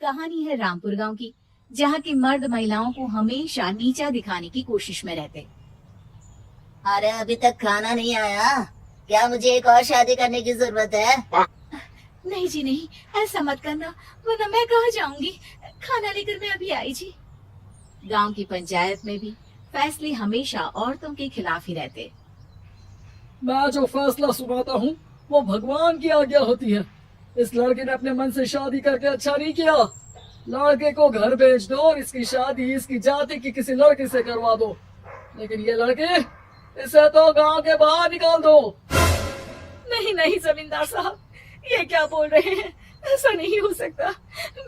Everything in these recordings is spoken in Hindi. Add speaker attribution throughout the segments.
Speaker 1: कहानी है रामपुर गांव की, जहां के मर्द महिलाओं को हमेशा नीचा दिखाने की कोशिश में रहते।
Speaker 2: अरे अभी तक खाना नहीं आया क्या? मुझे एक और शादी करने की जरूरत है।
Speaker 1: नहीं जी नहीं, ऐसा मत करना, वरना मैं कहाँ जाऊंगी। खाना लेकर मैं अभी आई जी। गांव की पंचायत में भी फैसले हमेशा औरतों के खिलाफ ही रहते।
Speaker 3: मैं जो फैसला सुनाता हूँ वो भगवान की आज्ञा होती है। इस लड़के ने अपने मन से शादी करके अच्छा नहीं किया। लड़के को घर भेज दो और इसकी शादी इसकी जाति की किसी लड़के से करवा दो। लेकिन ये लड़के, इसे तो गांव के बाहर निकाल दो।
Speaker 1: नहीं नहीं जमींदार साहब, ये क्या बोल रहे हैं? ऐसा नहीं हो सकता।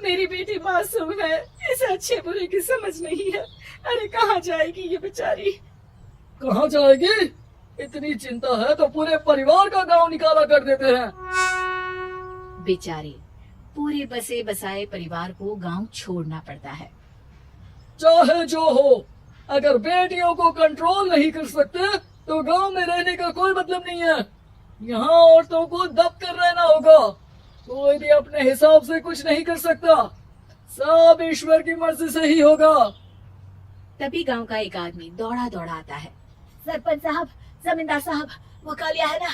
Speaker 1: मेरी बेटी मासूम है, इसे अच्छे बुरे की समझ नहीं है। अरे कहाँ जाएगी ये बेचारी?
Speaker 3: कहाँ जाएगी? इतनी चिंता है तो पूरे परिवार का गांव निकाला कर देते हैं।
Speaker 1: बेचारे पूरे बसे बसाए परिवार को गांव छोड़ना पड़ता है।
Speaker 3: चाहे जो हो, अगर बेटियों को कंट्रोल नहीं कर सकते तो गांव में रहने का कोई मतलब नहीं है। यहाँ औरतों को दब कर रहना होगा। कोई भी अपने हिसाब से कुछ नहीं कर सकता, सब ईश्वर की मर्जी से ही होगा।
Speaker 1: तभी गांव का एक आदमी दौड़ा दौड़ा आता है। सरपंच साहब, जमींदार साहब, वो कालिया है ना,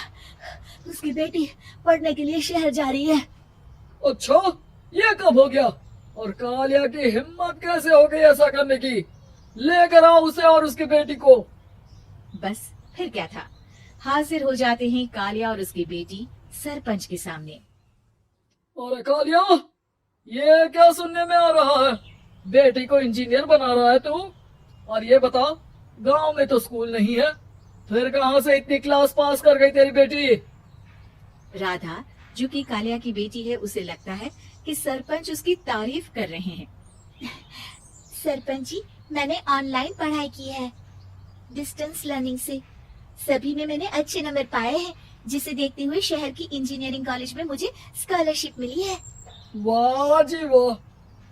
Speaker 1: उसकी बेटी पढ़ने के लिए शहर जा रही है।
Speaker 3: अच्छा, ये कब हो गया? और कालिया की हिम्मत कैसे हो गई ऐसा करने की? लेकर आओ उसे और उसकी बेटी को।
Speaker 1: बस फिर क्या था, हाजिर हो जाते हैं कालिया और उसकी बेटी सरपंच के सामने।
Speaker 3: और कालिया, ये क्या सुनने में आ रहा है? बेटी को इंजीनियर बना रहा है तू? और ये बता, गांव में तो स्कूल नहीं है, फिर कहां से इतनी क्लास पास कर गई तेरी बेटी?
Speaker 1: राधा, जो कि कालिया की बेटी है, उसे लगता है कि सरपंच उसकी तारीफ कर रहे हैं। सरपंच जी, मैंने ऑनलाइन पढ़ाई की है, डिस्टेंस लर्निंग से। सभी में मैंने अच्छे नंबर पाए हैं, जिसे देखते हुए शहर की इंजीनियरिंग कॉलेज में मुझे स्कॉलरशिप मिली है।
Speaker 3: वाह जी वाह,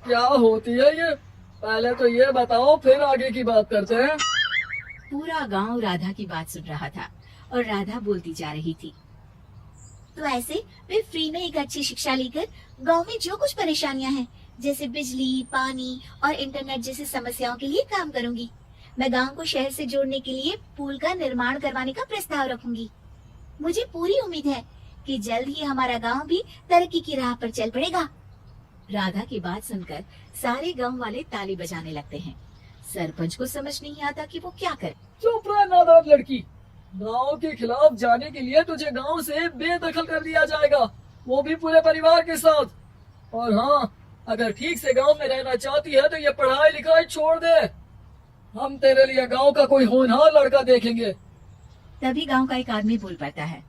Speaker 3: क्या होती है ये? पहले तो ये बताओ, फिर आगे की बात करते हैं।
Speaker 1: पूरा गांव राधा की बात सुन रहा था और राधा बोलती जा रही थी। तो ऐसे मैं फ्री में एक अच्छी शिक्षा लेकर गांव में जो कुछ परेशानियां हैं, जैसे बिजली, पानी और इंटरनेट जैसी समस्याओं के लिए काम करूंगी। मैं गांव को शहर से जोड़ने के लिए पुल का निर्माण करवाने का प्रस्ताव रखूंगी। मुझे पूरी उम्मीद है कि जल्द ही हमारा गांव भी तरक्की की राह पर चल पड़ेगा। राधा की बात सुनकर सारे गांव वाले ताली बजाने लगते हैं। सरपंच को समझ नहीं आता कि वो क्या करे।
Speaker 3: चुप रह नादान लड़की, गांव के खिलाफ जाने के लिए तुझे गांव से बेदखल कर दिया जाएगा, वो भी पूरे परिवार के साथ। और हाँ, अगर ठीक से गांव में रहना चाहती है तो ये पढ़ाई लिखाई छोड़ दे। हम तेरे लिए गांव का कोई होनहार लड़का देखेंगे।
Speaker 1: तभी गांव का एक आदमी बोल पड़ता है।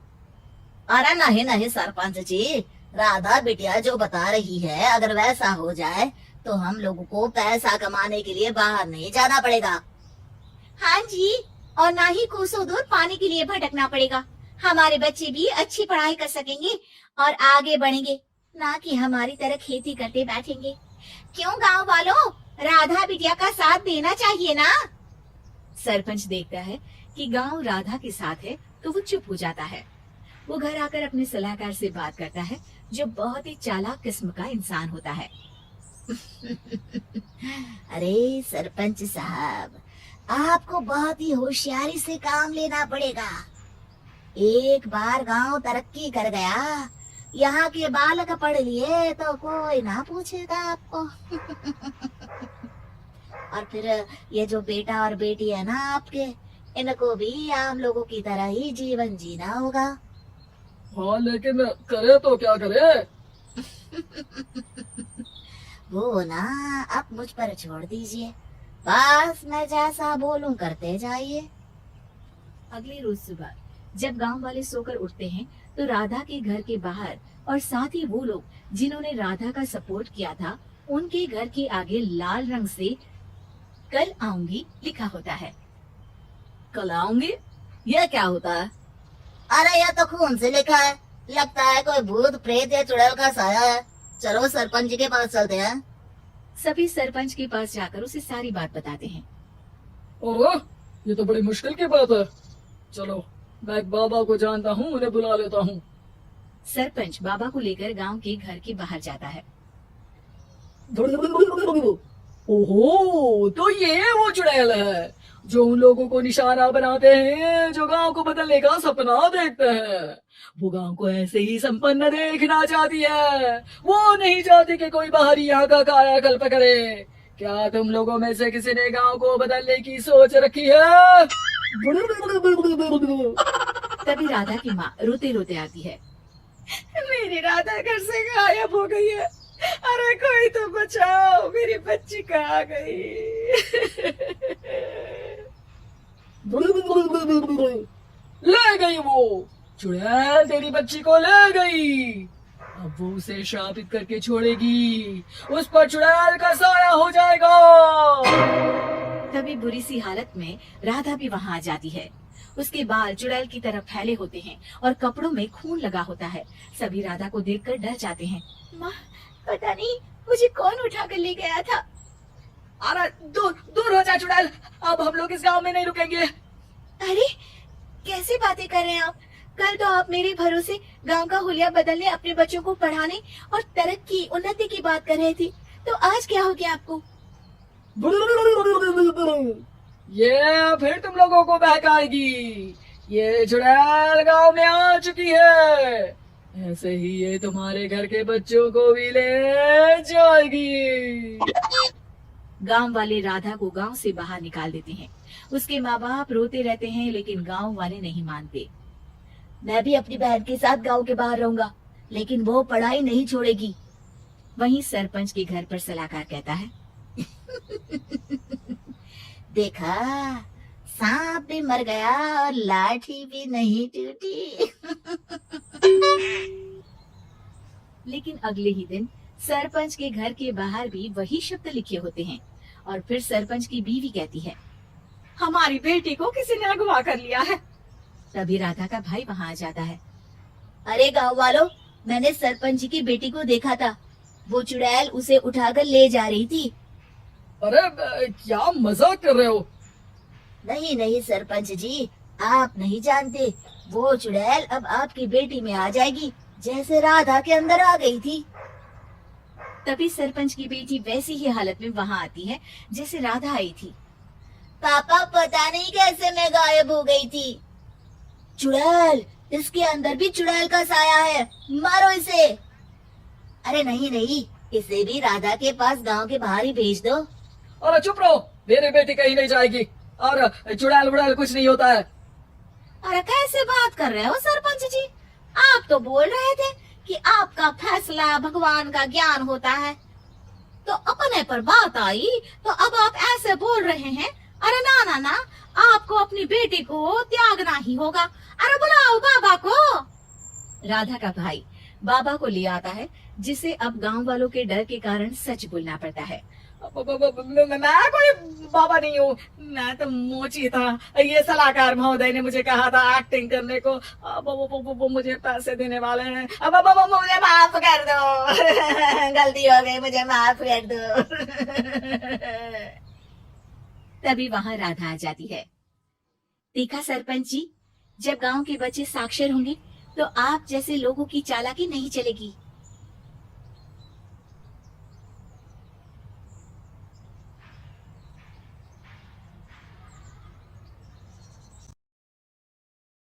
Speaker 2: अरे नहीं नहीं सरपंच जी, राधा बिटिया जो बता रही है, अगर वैसा हो जाए तो हम लोगों को पैसा कमाने के लिए बाहर नहीं जाना पड़ेगा।
Speaker 1: हाँ जी, और ना ही कोसों दूर पानी के लिए भटकना पड़ेगा। हमारे बच्चे भी अच्छी पढ़ाई कर सकेंगे और आगे बढ़ेंगे, ना कि हमारी तरह खेती करते बैठेंगे। क्यों गांव वालों, राधा बिटिया का साथ देना चाहिए ना। सरपंच देखता है कि गांव राधा के साथ है तो वो चुप हो जाता है। वो घर आकर अपने सलाहकार से बात करता है, जो बहुत ही चालाक किस्म का इंसान होता है।
Speaker 2: अरे सरपंच साहब, आपको बहुत ही होशियारी से काम लेना पड़ेगा। एक बार गांव तरक्की कर गया, यहाँ के बालक पढ़ लिए तो कोई ना पूछेगा आपको। और फिर ये जो बेटा और बेटी है ना आपके, इनको भी आम लोगों की तरह ही जीवन जीना होगा।
Speaker 3: हाँ, लेकिन करे तो क्या करे?
Speaker 2: वो ना अब मुझ पर छोड़ दीजिए, बस मैं जैसा बोलूं करते जाइए।
Speaker 1: अगले रोज सुबह जब गांव वाले सोकर उठते हैं तो राधा के घर के बाहर और साथ ही वो लोग जिन्होंने राधा का सपोर्ट किया था, उनके घर के आगे लाल रंग से कल आऊंगी लिखा होता है।
Speaker 2: कल आऊंगी? यह क्या होता है? अरे यह तो खून से लिखा है, लगता है कोई भूत प्रेत या चुड़ैल का साया है। चलो सरपंच जी के पास चलते हैं।
Speaker 1: सभी सरपंच के पास जाकर उसे सारी बात बताते हैं।
Speaker 3: ओह, ये तो बड़ी मुश्किल की बात है। चलो, मैं एक बाबा को जानता हूँ, उन्हें बुला लेता हूँ।
Speaker 1: सरपंच बाबा को लेकर गांव के घर के बाहर जाता है।
Speaker 3: ओहो, तो ये वो चुड़ैल है जो उन लोगों को निशाना बनाते हैं जो गांव को बदलने का सपना देखते हैं। वो गांव को ऐसे ही संपन्न देखना चाहती है, वो नहीं चाहती कि कोई बाहरी यहाँ का कायाकल्प करे। क्या तुम लोगों में से किसी ने गांव को बदलने की सोच रखी है?
Speaker 1: तभी राधा की माँ रोते रोते आती है। मेरी राधा घर से गायब हो गई है। अरे कोई तो बचाओ, मेरी बच्ची कहाँ गई?
Speaker 3: ले गई वो चुड़ैल, तेरी बच्ची को ले गई। अब वो उसे शापित करके छोड़ेगी, उस पर चुड़ैल का साया हो जाएगा।
Speaker 1: तभी बुरी सी हालत में राधा भी वहाँ आ जाती है। उसके बाल चुड़ैल की तरफ फैले होते हैं और कपड़ों में खून लगा होता है। सभी राधा को देखकर डर जाते हैं। माँ, पता नहीं मुझे कौन उठा कर ले गया था।
Speaker 3: अरे दूर दूर हो जा चुड़ैल, अब हम लोग इस गांव में नहीं रुकेंगे।
Speaker 1: अरे कैसी बातें कर रहे हैं आप? कल तो आप मेरे भरोसे गांव का हुलिया बदलने, अपने बच्चों को पढ़ाने और तरक्की उन्नति की बात कर रहे थे, तो आज क्या हो गया आपको?
Speaker 3: ये फिर तुम लोगों को बहकाएगी। ये चुड़ैल गांव में आ चुकी है, ऐसे ही ये तुम्हारे घर के बच्चों को भी ले जाएगी।
Speaker 1: गांव वाले राधा को गांव से बाहर निकाल देते हैं। उसके माँ बाप रोते रहते हैं, लेकिन गांव वाले नहीं मानते।
Speaker 2: मैं भी अपनी बहन के साथ गांव के बाहर रहूंगा, लेकिन वो पढ़ाई नहीं छोड़ेगी।
Speaker 1: वहीं सरपंच के घर पर सलाहकार कहता है।
Speaker 2: देखा, सांप भी मर गया और लाठी भी नहीं टूटी।
Speaker 1: लेकिन अगले ही दिन सरपंच के घर के बाहर भी वही शब्द लिखे होते हैं। और फिर सरपंच की बीवी कहती है, हमारी बेटी को किसी ने अगवा कर लिया है। तभी राधा का भाई वहाँ आ जाता है।
Speaker 2: अरे गांव वालों, मैंने सरपंच जी की बेटी को देखा था। वो चुड़ैल उसे उठाकर ले जा रही थी।
Speaker 3: अरे क्या मजाक कर रहे हो?
Speaker 2: नहीं नहीं सरपंच जी, आप नहीं जानते। वो चुड़ैल अब आपकी बेटी में आ जाएगी, जैसे राधा के अंदर आ गई थी।
Speaker 1: तभी सरपंच की बेटी वैसी ही हालत में वहाँ आती है जैसे राधा आई थी।
Speaker 2: पापा, पता नहीं कैसे मैं गायब हो गई थी। चुड़ैल, इसके अंदर भी चुड़ैल का साया है, मारो इसे। अरे नहीं नहीं, इसे भी राधा के पास गांव के बाहर ही भेज दो।
Speaker 3: अरे चुप रहो, मेरी बेटी कहीं नहीं जाएगी और चुड़ैल वुड़ैल कुछ नहीं होता है।
Speaker 1: अरे कैसे बात कर रहे हो सरपंच जी? आप तो बोल रहे थे कि आपका फैसला भगवान का ज्ञान होता है, तो अपने पर बात आई तो अब आप ऐसे बोल रहे हैं। अरे ना ना ना, आपको अपनी बेटी को त्यागना ही होगा। अरे बुलाओ बाबा को। राधा का भाई बाबा को ले आता है, जिसे अब गांव वालों के डर के कारण सच बोलना पड़ता है।
Speaker 3: मैं कोई बाबा नहीं हूँ, मैं तो मोची था। ये सलाहकार महोदय ने मुझे कहा था एक्टिंग करने को। वो मुझे पैसे देने वाले हैं। अब मुझे माफ कर दो।
Speaker 2: गलती हो गई, मुझे माफ कर दो।
Speaker 1: तभी वहाँ राधा आ जाती है। देखा सरपंच जी, जब गांव के बच्चे साक्षर होंगे तो आप जैसे लोगों की चालाकी नहीं चलेगी।